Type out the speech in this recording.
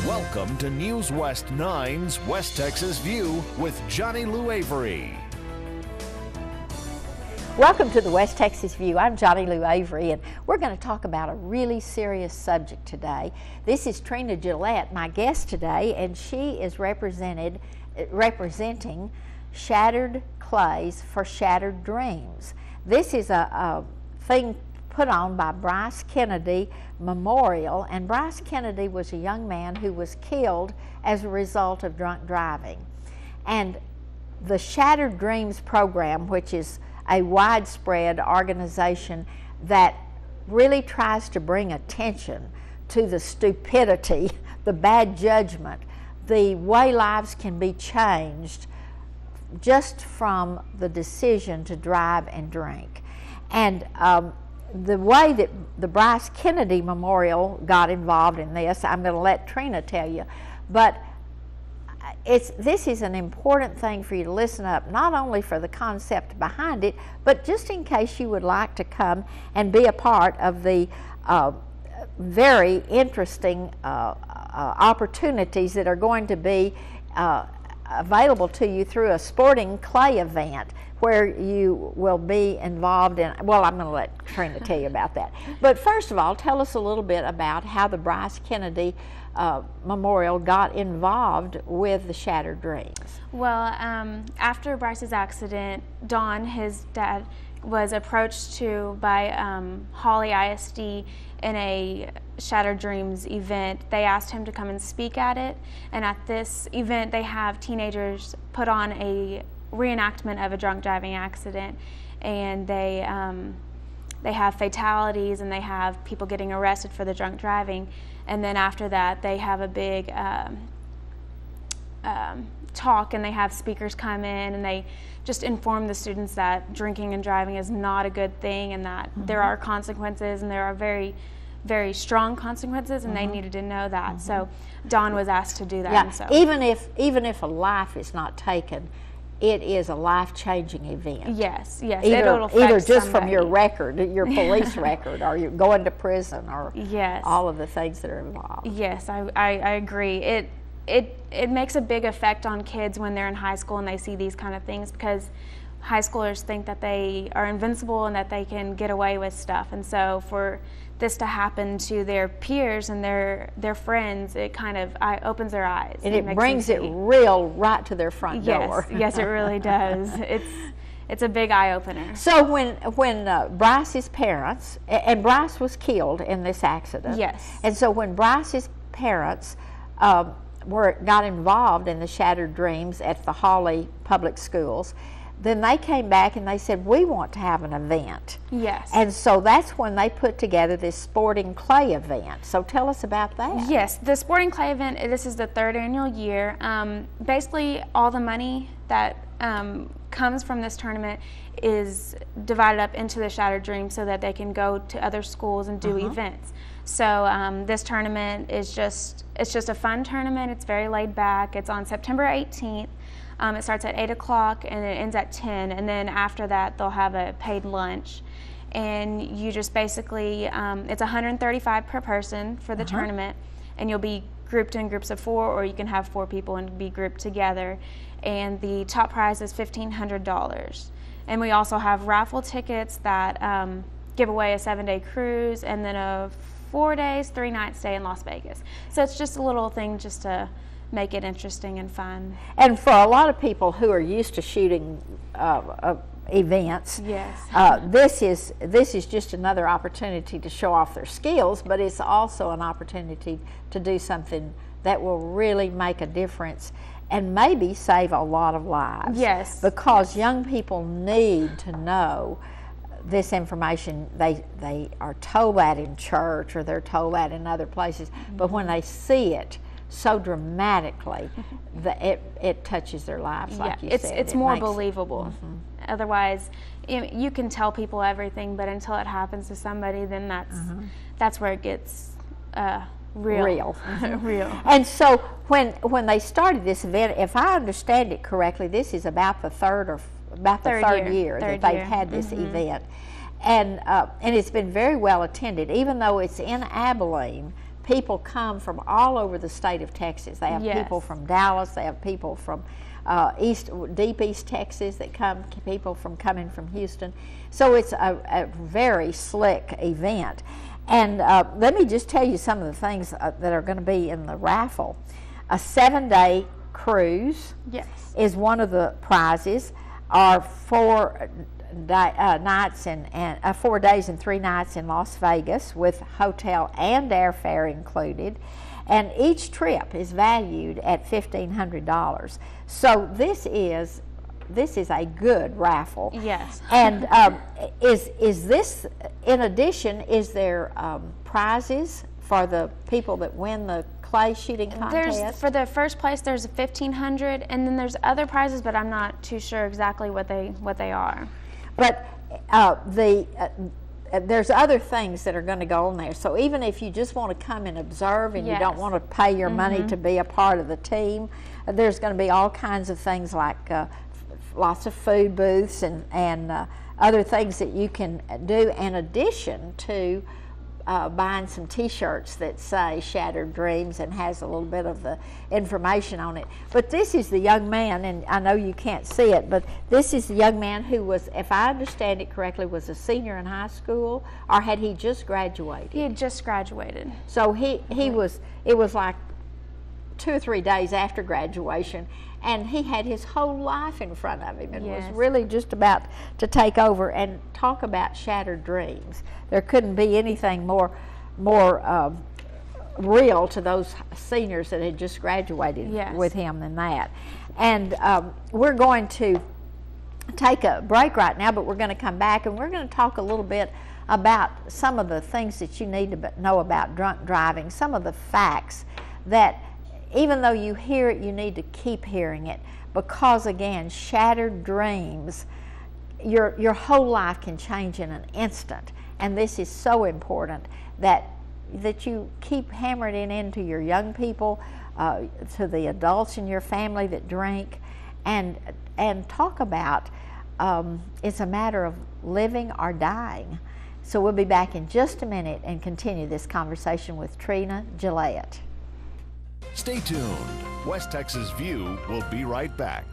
Welcome to News West 9's West Texas View with Johnny Lou Avery. Welcome to the West Texas View. I'm Johnny Lou Avery, and we're going to talk about a really serious subject today. This is Trina Gillette, my guest today, and she is representing Shattered Clays for Shattered Dreams. This is a thing put on by Bryce Kennedy Memorial, and Bryce Kennedy was a young man who was killed as a result of drunk driving. And the Shattered Dreams program, which is a widespread organization that really tries to bring attention to the stupidity, the bad judgment, the way lives can be changed just from the decision to drive and drink. And the way that the Bryce Kennedy Memorial got involved in this, I'm going to let Trina tell you, but this is an important thing for you to listen up, not only for the concept behind it, but just in case you would like to come and be a part of the very interesting opportunities that are going to be available to you through a sporting clay event where you will be involved in, well, I'm going to let Trina tell you about that. But first of all, tell us a little bit about how the Bryce Kennedy Memorial got involved with the Shattered Dreams. Well, after Bryce's accident, Don, his dad, was approached by Hawley ISD in a Shattered Dreams event. They asked him to come and speak at it, and at this event they have teenagers put on a reenactment of a drunk driving accident, and they have fatalities and they have people getting arrested for the drunk driving, and then after that they have a big talk, and they have speakers come in and they just inform the students that drinking and driving is not a good thing, and that there are consequences, and there are very, very strong consequences, and they needed to know that. So Don was asked to do that. Yeah. And so even if a life is not taken, it is a life-changing event. Yes, yes. Either, it'll affect just somebody. from your record, your police record, or you're going to prison, or yes, all of the things that are involved. Yes, I agree. It makes a big effect on kids when they're in high school and they see these kind of things, because high schoolers think that they are invincible and that they can get away with stuff. And so for this to happen to their peers and their friends, it kind of opens their eyes. And it brings it right to their front door. Yes, it really does. It's a big eye-opener. So when Bryce's parents, and Bryce was killed in this accident. Yes. And so when Bryce's parents got involved in the Shattered Dreams at the Hawley Public Schools, then they came back and they said, we want to have an event. Yes. And so that's when they put together this sporting clay event. So tell us about that. Yes, the sporting clay event, this is the third annual year. Basically, all the money that comes from this tournament is divided up into the Shattered Dreams so that they can go to other schools and do events. So this tournament is just a fun tournament. It's very laid back. It's on September 18th. It starts at 8 o'clock and it ends at 10, and then after that they'll have a paid lunch. And you just basically, it's $135 per person for the tournament, and you'll be grouped in groups of 4, or you can have 4 people and be grouped together. And the top prize is $1,500. And we also have raffle tickets that give away a 7-day cruise and then a 4 days, 3 nights stay in Las Vegas. So it's just a little thing just to make it interesting and fun. And for a lot of people who are used to shooting events, yes, this is just another opportunity to show off their skills, but it's also an opportunity to do something that will really make a difference and maybe save a lot of lives. Yes. Because young people need to know this information. They are told that in church, or they're told that in other places, but when they see it so dramatically, it touches their lives, like you said. It's more believable. Otherwise, you can tell people everything, but until it happens to somebody, then that's where it gets real. Real. And so when they started this event, if I understand it correctly, this is about the third year that they've had this event, and it's been very well attended. Even though it's in Abilene, people come from all over the state of Texas. They have Yes. people from Dallas, they have people from deep East Texas that come, people coming from Houston. So it's a very slick event. And let me just tell you some of the things that are going to be in the raffle. A 7-day cruise Yes. is one of the prizes, or 4 nights and 4 days and 3 nights in Las Vegas with hotel and airfare included, and each trip is valued at $1,500. So this is a good raffle. Yes. And is this, in addition, is there prizes for the people that win the clay shooting contest? For the first place, there's a $1,500, and then there's other prizes, but I'm not too sure exactly what they are. But there's other things that are going to go on there. So even if you just want to come and observe and you don't Yes. want to pay your money to be a part of the team, there's going to be all kinds of things like lots of food booths and other things that you can do in addition to buying some t-shirts that say Shattered Dreams and has a little bit of the information on it. But this is the young man, and I know you can't see it, but this is the young man who was, if I understand it correctly, was a senior in high school, or had he just graduated? He had just graduated. So it was like 2 or 3 days after graduation, and he had his whole life in front of him and was Yes. really just about to take over and talk about shattered dreams. There couldn't be anything more real to those seniors that had just graduated Yes. with him than that. And we're going to take a break right now, but we're going to come back and we're going to talk a little bit about some of the things that you need to know about drunk driving, some of the facts that even though you hear it, you need to keep hearing it, because again, shattered dreams, your whole life can change in an instant, and this is so important that you keep hammering it into your young people, to the adults in your family that drink, and talk about it's a matter of living or dying. So we'll be back in just a minute and continue this conversation with Trina Gillette. Stay tuned. West Texas View will be right back.